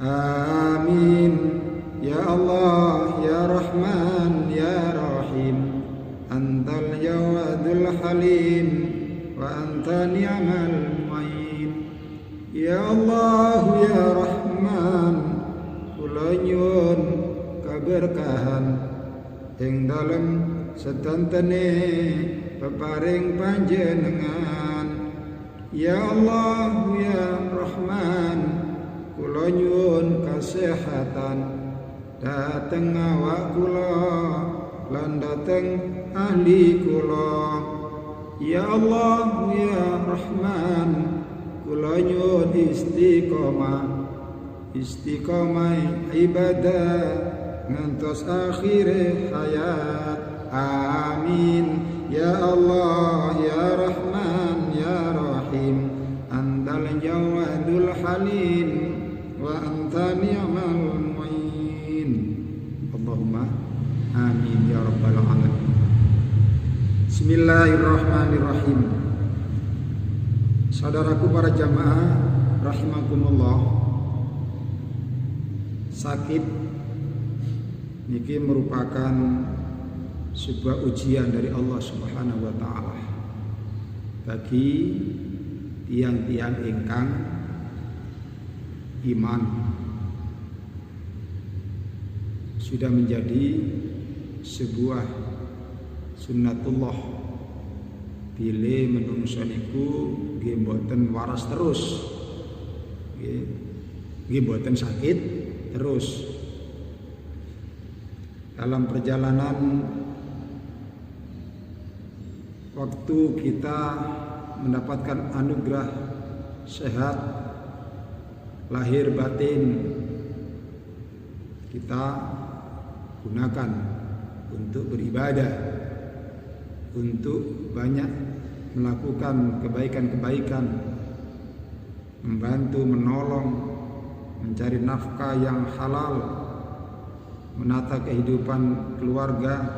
Amin. Ya Allah, Ya Rahman, Ya Rahim, Antal Jawadul Halim, wa anta ni'mal mu'in. Ya Allah, Ya Rahman, kula nyuwun kaberkahan ing dalem sedantene peparing panjenengan. Ya Allah, Ya Rahman, kula nyuwun kasehatan dateng awak kula lan dateng ahli kula. Ya Allah, Ya Rahman, kula nyuwun istiqomah ibadah ngantos akhir hayat. Amin. Ya Allah, Ya Rahman, Ya Rahim, Antal Jawadul Halim, wa anta ni'mal mu'in. Allahumma amin ya rabbal alamin. Bismillahirrahmanirrahim. Saudaraku para jamaah rahimakumullah, sakit niki merupakan sebuah ujian dari Allah Subhanahu wa taala bagi tiang-tiang ingkang iman. Sudah menjadi sebuah sunnatullah bila menungso niku nggih mboten waras terus, nggih mboten sakit terus. Dalam perjalanan waktu kita mendapatkan anugerah sehat lahir batin, kita gunakan untuk beribadah, untuk banyak melakukan kebaikan-kebaikan, membantu, menolong, mencari nafkah yang halal, menata kehidupan keluarga,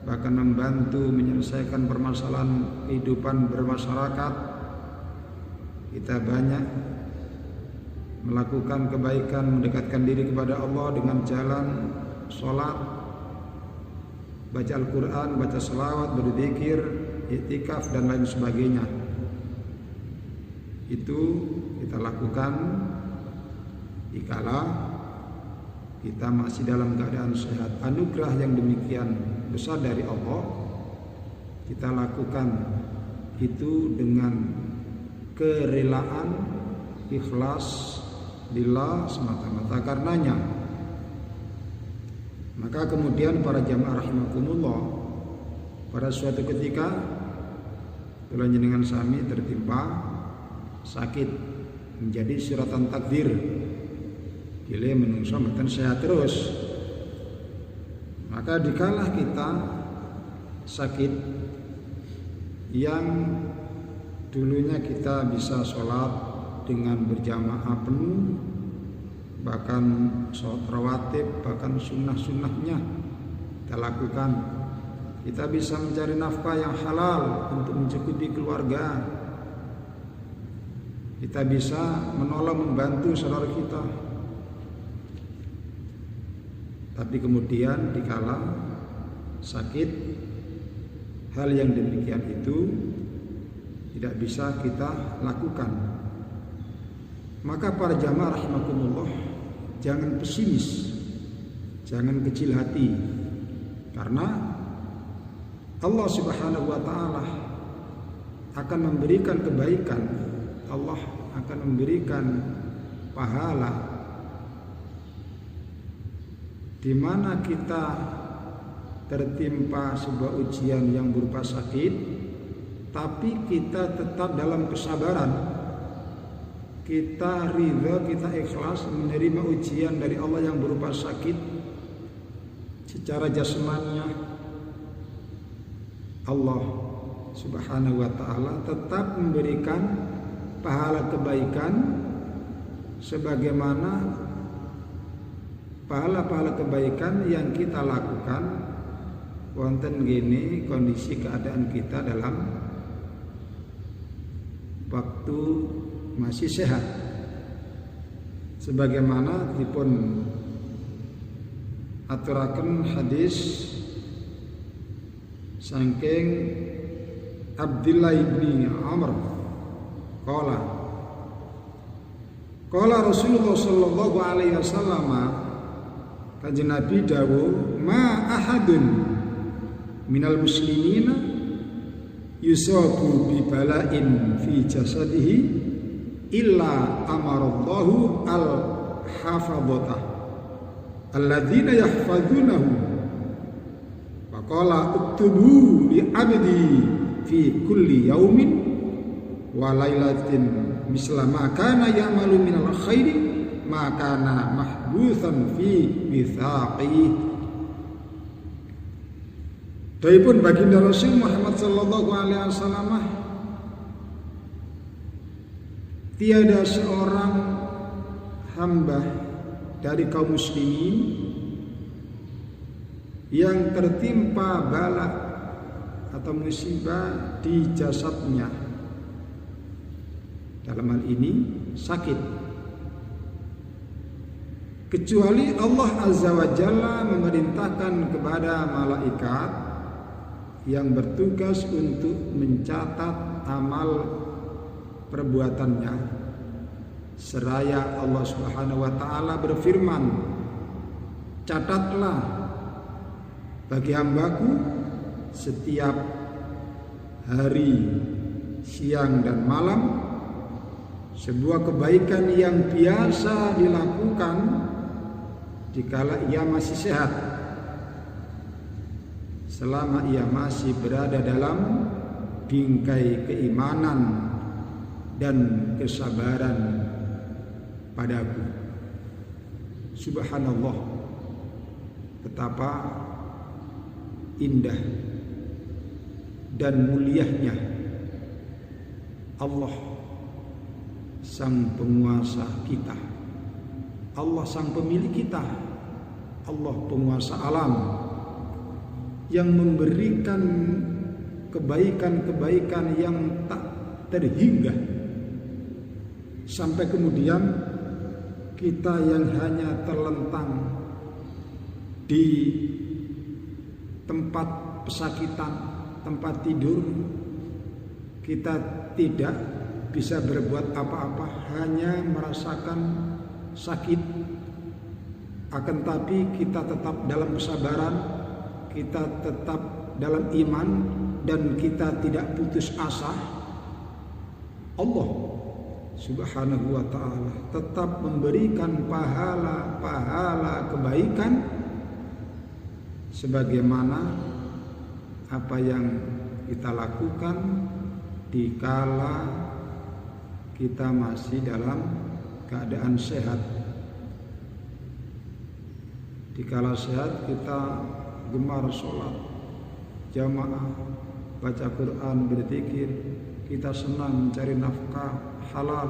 bahkan membantu menyelesaikan permasalahan kehidupan bermasyarakat. Kita banyak melakukan kebaikan, mendekatkan diri kepada Allah dengan jalan sholat, baca Al-Quran, baca selawat, berzikir, iktikaf dan lain sebagainya. Itu kita lakukan dikala kita masih dalam keadaan sehat. Anugerah yang demikian besar dari Allah, kita lakukan itu dengan kerelaan, ikhlas, lillah, semata-mata karenanya. Maka kemudian para jamaah rahimakumullah, pada suatu ketika kula jenengan sami tertimpa sakit, menjadi suratan takdir. Bila menungso mboten sehat terus, maka dikala kita sakit yang dulunya kita bisa sholat dengan berjamaah penuh, bahkan sholat rawatib, bahkan sunnah-sunnahnya kita lakukan. Kita bisa mencari nafkah yang halal untuk mencukupi keluarga. Kita bisa menolong, membantu saudara kita. Tapi kemudian dikala sakit, hal yang demikian itu tidak bisa kita lakukan. Maka para jamaah rahimakumullah, jangan pesimis, jangan kecil hati, karena Allah Subhanahu wa taala akan memberikan kebaikan, Allah akan memberikan pahala. Di mana kita tertimpa sebuah ujian yang berupa sakit, tapi kita tetap dalam kesabaran, kita ridha, kita ikhlas menerima ujian dari Allah yang berupa sakit secara jasmaninya. Allah Subhanahu wa taala tetap memberikan pahala kebaikan sebagaimana pahala-pahala kebaikan yang kita lakukan wonten gini kondisi keadaan kita dalam waktu masih sehat. sebagaimana dipun aturaken hadis saking Abdullah bin Amr qala Rasulullah sallallahu alaihi wasallam, kanjeng Nabi dawuh, ma ahadun minal muslimina yusabu bi bala'in fi jasadihi illa amarallahu al hafadhatah alladzina yahfazunahu wa qala uktubu li abdi fi kulli yaumin wa lailatin misla ma kana ya'malu minal khairi ma kana mahbusan fi mithaqi. Daipun baginda Rasul Muhammad sallallahu alaihi wasallam, tiada seorang hamba dari kaum muslimin yang tertimpa bala atau musibah di jasadnya, dalam hal ini sakit, kecuali Allah Azza wa Jalla memerintahkan kepada malaikat yang bertugas untuk mencatat amal perbuatannya, seraya Allah Subhanahu wa taala berfirman, catatlah bagi hambaku setiap hari, siang dan malam sebuah kebaikan yang biasa dilakukan dikala ia masih sehat, selama ia masih berada dalam bingkai keimanan dan kesabaran padaku. Subhanallah, betapa indah dan mulianya Allah sang penguasa kita, Allah sang pemilik kita, Allah penguasa alam yang memberikan kebaikan-kebaikan yang tak terhingga, sampai kemudian kita yang hanya terlentang di tempat pesakitan, tempat tidur, kita tidak bisa berbuat apa-apa, hanya merasakan sakit, akan tapi kita tetap dalam kesabaran, kita tetap dalam iman, dan kita tidak putus asa. Allah Subhanahu wa ta'ala tetap memberikan pahala-pahala kebaikan sebagaimana apa yang kita lakukan dikala kita masih dalam keadaan sehat. Dikala sehat kita gemar sholat jamaah, baca Quran, berzikir, kita senang mencari nafkah halal,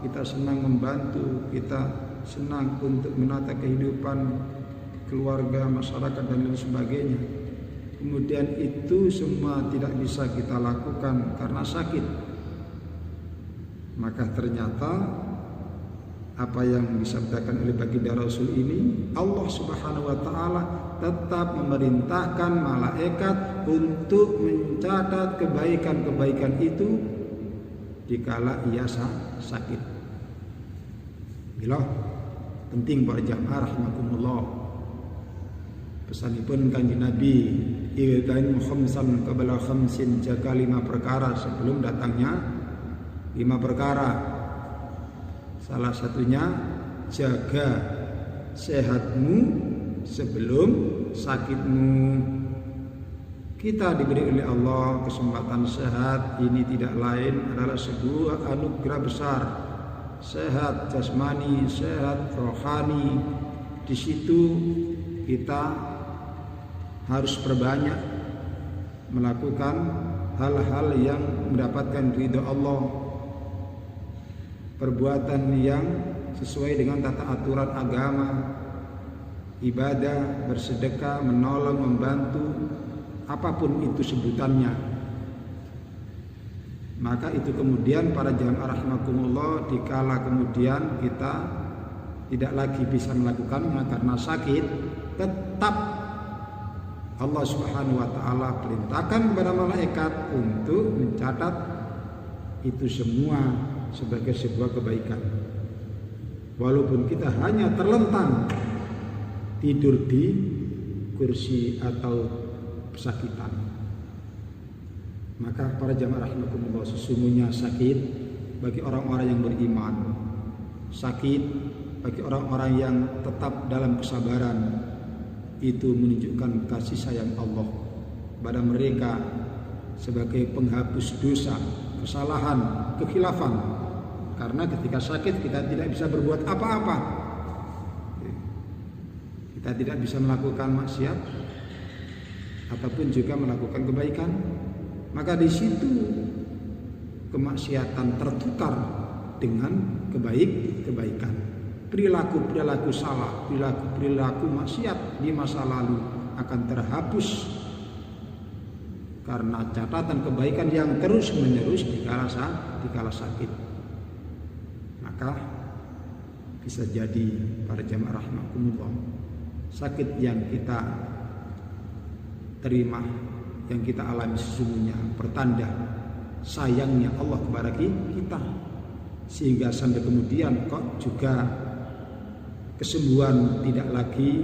kita senang membantu, kita senang untuk menata kehidupan keluarga, masyarakat dan lain sebagainya. Kemudian itu semua tidak bisa kita lakukan karena sakit. Maka ternyata apa yang disabdakan oleh baginda Rasul ini, Allah Subhanahu wa ta'ala tetap memerintahkan malaikat untuk mencatat kebaikan-kebaikan itu dikala ia sakit. Bila penting para jamaah rahimakumullah, pesanipun kanjeng Nabi, iltain khamsan qabla khamsin, jaga 5 perkara sebelum datangnya 5 perkara. Salah satunya jaga sehatmu sebelum sakitmu. Kita diberi oleh Allah kesempatan sehat, ini tidak lain adalah sebuah anugerah besar. Sehat jasmani, sehat rohani. Di situ kita harus perbanyak melakukan hal-hal yang mendapatkan ridho Allah, perbuatan yang sesuai dengan tata aturan agama, ibadah, bersedekah, menolong, membantu, apapun itu sebutannya. Maka itu kemudian para jamaah rahimakumullah, dikala kemudian kita tidak lagi bisa melakukannya karena sakit, tetap Allah Subhanahu wa taala perintahkan kepada malaikat untuk mencatat itu semua sebagai sebuah kebaikan. Walaupun kita hanya terlentang tidur di kursi atau pesakitan. Maka para jamaah rahimakumullah, sesungguhnya sakit bagi orang-orang yang beriman, sakit bagi orang-orang yang tetap dalam kesabaran, itu menunjukkan kasih sayang Allah pada mereka sebagai penghapus dosa, kesalahan, kekhilafan. Karena ketika sakit kita tidak bisa berbuat apa-apa, kita tidak bisa melakukan maksiat ataupun juga melakukan kebaikan. Maka di situ kemaksiatan tertukar dengan kebaikan. Perilaku salah, perilaku maksiat di masa lalu akan terhapus karena catatan kebaikan yang terus menerus di kala sakit. Maka bisa jadi para jamaah rahimakumullah, sakit yang kita terima, yang kita alami sesungguhnya pertanda sayangnya Allah kepada kita, sehingga sampai kemudian kok juga kesembuhan tidak lagi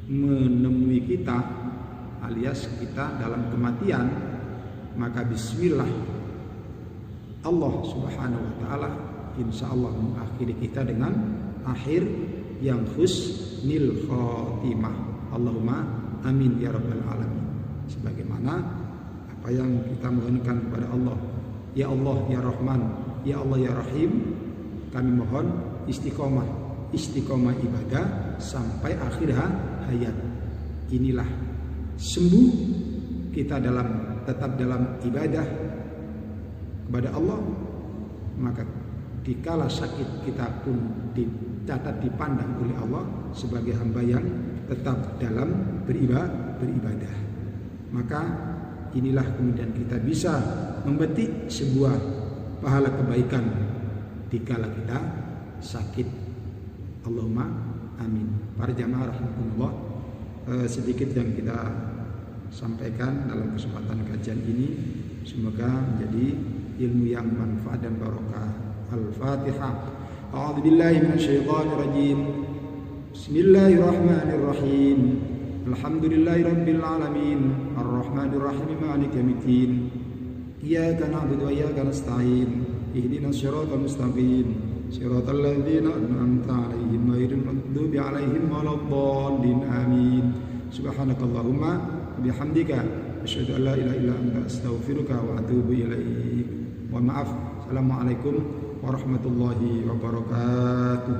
menemui kita, alias kita dalam kematian. Maka bismillah, Allah Subhanahu wa taala insyaallah mengakhiri kita dengan akhir yang husnil khotimah. Allahumma amin ya rabbal alamin. Sebagaimana apa yang kita mohonkan kepada Allah, ya Allah ya Rahman, ya Allah ya Rahim, kami mohon istiqomah ibadah sampai akhir hayat. Inilah sembuh kita tetap dalam ibadah kepada Allah. Maka dikala sakit kita pun dicatat, dipandang oleh Allah sebagai hamba yang tetap dalam beribadah. Maka inilah kemudian kita bisa memetik sebuah pahala kebaikan dikala kita sakit. Allahumma amin. Para jamaah rahimakumullah, sedikit yang kita sampaikan dalam kesempatan kajian ini semoga menjadi ilmu yang manfaat dan barokah. Al-Fatihah. A'udzu billahi minasyaitonir rajim. Bismillahirrahmanirrahim. Alhamdulillahirabbil alamin. Arrahmanir rahim. Maliki yaumiddin. Iyyaka na'budu wa iyyaka nasta'in. Ihdinas siratal mustaqim. Siratal ladzina an'amta 'alaihim ghairil maghdubi 'alaihim waladdallin. Amin. Subhanakallahumma bihamdika asyhadu an la ilaha illa anta astaghfiruka wa atubu ilaik. Mohon maaf. Assalamualaikum warahmatullahi wabarakatuh.